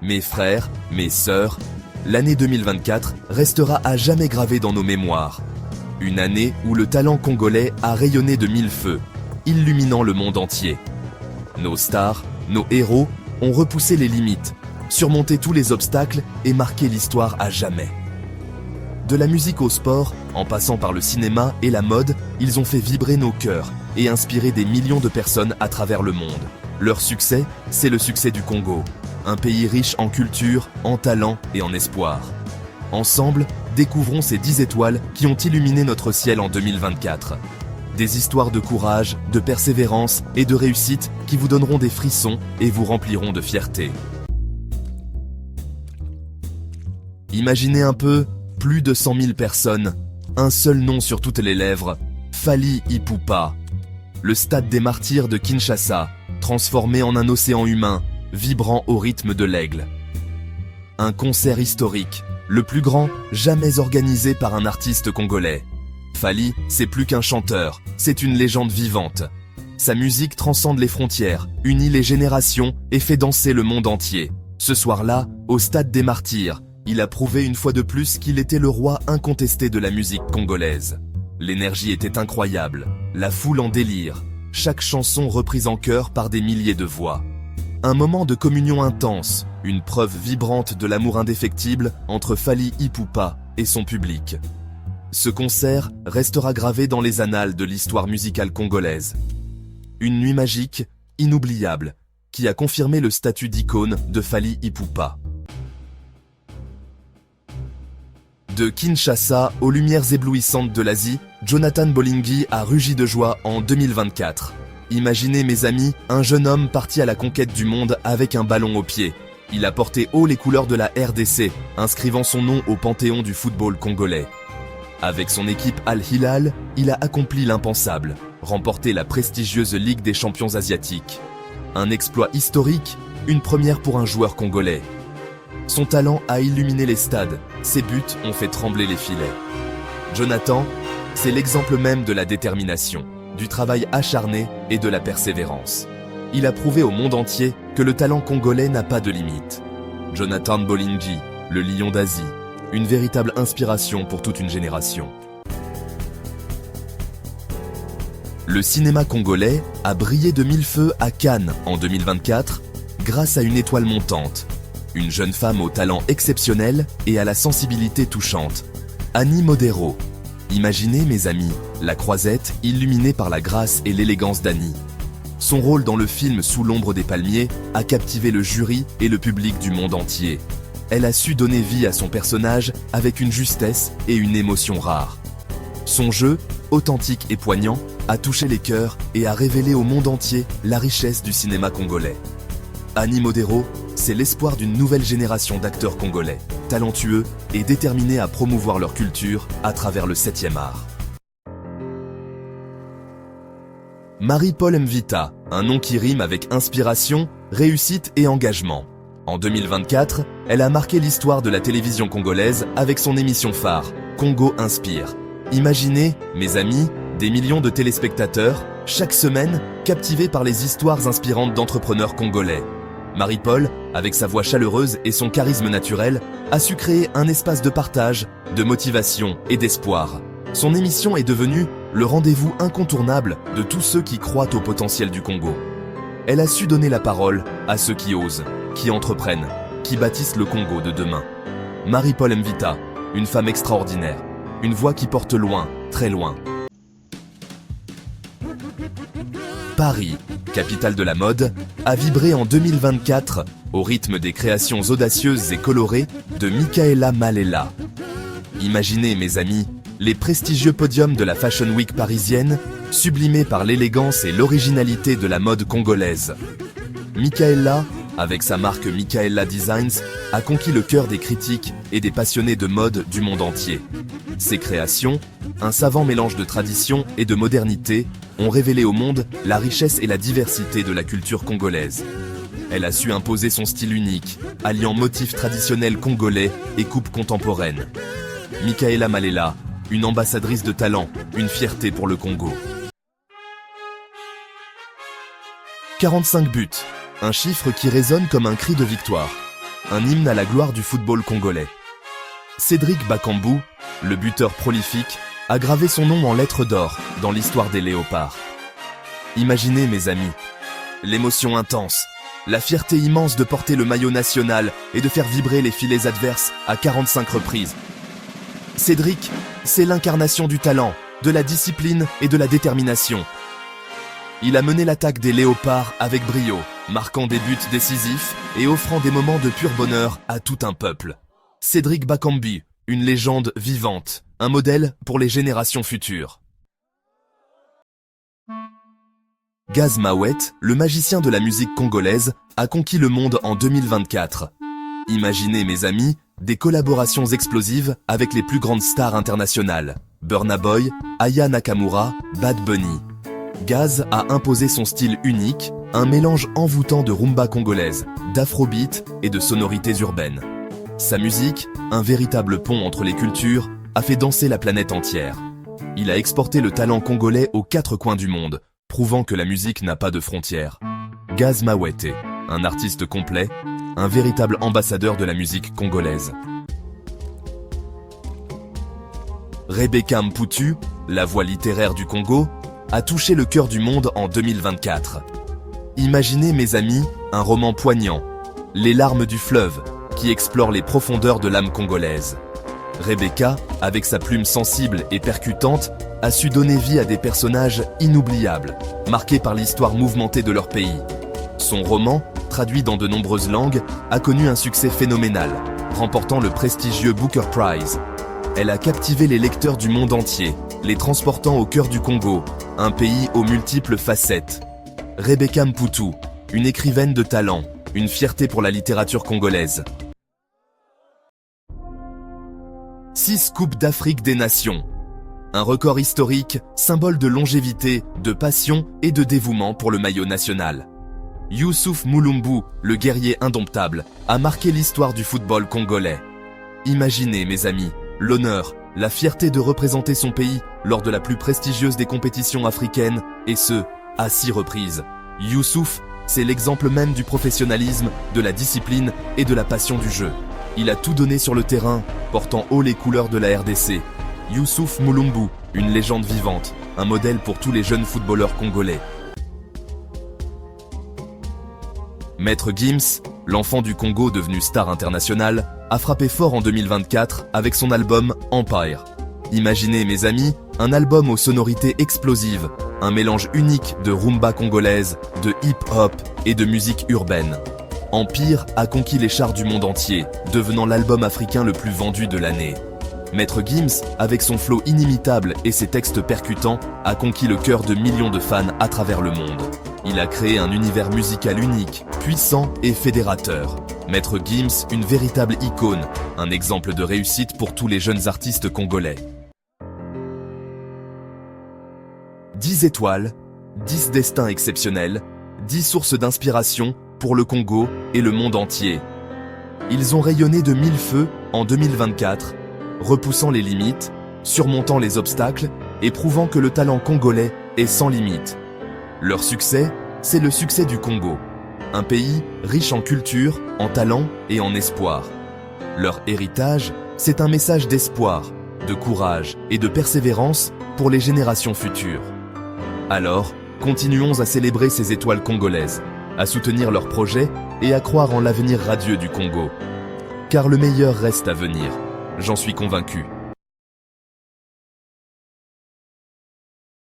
mes frères, mes sœurs, l'année 2024 restera à jamais gravée dans nos mémoires. Une année où le talent congolais a rayonné de mille feux, illuminant le monde entier. Nos stars, nos héros ont repoussé les limites, surmonté tous les obstacles et marqué l'histoire à jamais. De la musique au sport, en passant par le cinéma et la mode, ils ont fait vibrer nos cœurs et inspiré des millions de personnes à travers le monde. Leur succès, c'est le succès du Congo, un pays riche en culture, en talent et en espoir. Ensemble, découvrons ces 10 étoiles qui ont illuminé notre ciel en 2024. Des histoires de courage, de persévérance et de réussite qui vous donneront des frissons et vous rempliront de fierté. Imaginez un peu, plus de 100 000 personnes, un seul nom sur toutes les lèvres, Fally Ipupa. Le stade des martyrs de Kinshasa, transformé en un océan humain, vibrant au rythme de l'aigle. Un concert historique, le plus grand jamais organisé par un artiste congolais. Fally, c'est plus qu'un chanteur, c'est une légende vivante. Sa musique transcende les frontières, unit les générations et fait danser le monde entier. Ce soir-là, au stade des martyrs, il a prouvé une fois de plus qu'il était le roi incontesté de la musique congolaise. L'énergie était incroyable, la foule en délire, chaque chanson reprise en chœur par des milliers de voix. Un moment de communion intense, une preuve vibrante de l'amour indéfectible entre Fally Ipupa et son public. Ce concert restera gravé dans les annales de l'histoire musicale congolaise. Une nuit magique, inoubliable, qui a confirmé le statut d'icône de Fally Ipupa. De Kinshasa aux lumières éblouissantes de l'Asie, Jonathan Bolingui a rugi de joie en 2024. Imaginez mes amis, un jeune homme parti à la conquête du monde avec un ballon au pied. Il a porté haut les couleurs de la RDC, inscrivant son nom au panthéon du football congolais. Avec son équipe Al Hilal, il a accompli l'impensable, remporté la prestigieuse Ligue des champions asiatiques. Un exploit historique, une première pour un joueur congolais. Son talent a illuminé les stades, ses buts ont fait trembler les filets. Jonathan, c'est l'exemple même de la détermination, du travail acharné et de la persévérance. Il a prouvé au monde entier que le talent congolais n'a pas de limite. Jonathan Bolingui, le lion d'Asie, une véritable inspiration pour toute une génération. Le cinéma congolais a brillé de mille feux à Cannes en 2024 grâce à une étoile montante. Une jeune femme au talent exceptionnel et à la sensibilité touchante, Annie Modero. Imaginez, mes amis, la croisette illuminée par la grâce et l'élégance d'Annie. Son rôle dans le film Sous l'ombre des palmiers a captivé le jury et le public du monde entier. Elle a su donner vie à son personnage avec une justesse et une émotion rares. Son jeu, authentique et poignant, a touché les cœurs et a révélé au monde entier la richesse du cinéma congolais. Annie Modero, c'est l'espoir d'une nouvelle génération d'acteurs congolais, talentueux et déterminés à promouvoir leur culture à travers le 7e art. Marie-Paul Mvita, un nom qui rime avec inspiration, réussite et engagement. En 2024, elle a marqué l'histoire de la télévision congolaise avec son émission phare, Congo Inspire. Imaginez, mes amis, des millions de téléspectateurs, chaque semaine, captivés par les histoires inspirantes d'entrepreneurs congolais. Marie-Paul, avec sa voix chaleureuse et son charisme naturel, a su créer un espace de partage, de motivation et d'espoir. Son émission est devenue le rendez-vous incontournable de tous ceux qui croient au potentiel du Congo. Elle a su donner la parole à ceux qui osent, qui entreprennent, qui bâtissent le Congo de demain. Marie-Paul Mvita, une femme extraordinaire, une voix qui porte loin, très loin. Paris, capitale de la mode, a vibré en 2024 au rythme des créations audacieuses et colorées de Michaela Malela. Imaginez, mes amis, les prestigieux podiums de la Fashion Week parisienne, sublimés par l'élégance et l'originalité de la mode congolaise. Michaela, avec sa marque Michaela Designs, a conquis le cœur des critiques et des passionnés de mode du monde entier. Ses créations, un savant mélange de tradition et de modernité, ont révélé au monde la richesse et la diversité de la culture congolaise. Elle a su imposer son style unique, alliant motifs traditionnels congolais et coupes contemporaines. Michaela Malela, une ambassadrice de talent, une fierté pour le Congo. 45 buts, un chiffre qui résonne comme un cri de victoire. un hymne à la gloire du football congolais. Cédric Bakambu, le buteur prolifique, a gravé son nom en lettres d'or dans l'histoire des Léopards. Imaginez, mes amis, l'émotion intense, la fierté immense de porter le maillot national et de faire vibrer les filets adverses à 45 reprises. Cédric, c'est l'incarnation du talent, de la discipline et de la détermination. Il a mené l'attaque des Léopards avec brio, marquant des buts décisifs et offrant des moments de pur bonheur à tout un peuple. Cédric Bakambu, une légende vivante, un modèle pour les générations futures. Gaz Mawet, le magicien de la musique congolaise, a conquis le monde en 2024. Imaginez, mes amis, des collaborations explosives avec les plus grandes stars internationales. Burna Boy, Aya Nakamura, Bad Bunny. Gaz a imposé son style unique, un mélange envoûtant de rumba congolaise, d'afrobeat et de sonorités urbaines. Sa musique, un véritable pont entre les cultures, a fait danser la planète entière. Il a exporté le talent congolais aux 4 coins du monde, prouvant que la musique n'a pas de frontières. Gaz Mawete, un artiste complet, un véritable ambassadeur de la musique congolaise. Rebecca Mputu, la voix littéraire du Congo, a touché le cœur du monde en 2024. Imaginez, mes amis, un roman poignant, Les larmes du fleuve, qui explore les profondeurs de l'âme congolaise. Rebecca, avec sa plume sensible et percutante, a su donner vie à des personnages inoubliables, marqués par l'histoire mouvementée de leur pays. Son roman, traduit dans de nombreuses langues, a connu un succès phénoménal, remportant le prestigieux Booker Prize. Elle a captivé les lecteurs du monde entier, les transportant au cœur du Congo, un pays aux multiples facettes. Rebecca Mputu, une écrivaine de talent, une fierté pour la littérature congolaise. 6 Coupes d'Afrique des Nations. Un record historique, symbole de longévité, de passion et de dévouement pour le maillot national. Youssouf Mulumbu, le guerrier indomptable, a marqué l'histoire du football congolais. Imaginez, mes amis, l'honneur, la fierté de représenter son pays lors de la plus prestigieuse des compétitions africaines, et ce, à 6 reprises. Youssouf, c'est l'exemple même du professionnalisme, de la discipline et de la passion du jeu. Il a tout donné sur le terrain, portant haut les couleurs de la RDC. Youssouf Mulumbu, une légende vivante, un modèle pour tous les jeunes footballeurs congolais. Maître Gims, l'enfant du Congo devenu star internationale, a frappé fort en 2024 avec son album Empire. Imaginez, mes amis, un album aux sonorités explosives, un mélange unique de rumba congolaise, de hip-hop et de musique urbaine. Empire a conquis les charts du monde entier, devenant l'album africain le plus vendu de l'année. Maître Gims, avec son flow inimitable et ses textes percutants, a conquis le cœur de millions de fans à travers le monde. Il a créé un univers musical unique, puissant et fédérateur. Maître Gims, une véritable icône, un exemple de réussite pour tous les jeunes artistes congolais. 10 étoiles, 10 destins exceptionnels, 10 sources d'inspiration pour le Congo et le monde entier. Ils ont rayonné de 1000 feux en 2024, repoussant les limites, surmontant les obstacles et prouvant que le talent congolais est sans limite. Leur succès, c'est le succès du Congo, un pays riche en culture, en talent et en espoir. Leur héritage, c'est un message d'espoir, de courage et de persévérance pour les générations futures. Alors, continuons à célébrer ces étoiles congolaises, à soutenir leurs projets et à croire en l'avenir radieux du Congo. Car le meilleur reste à venir, j'en suis convaincu.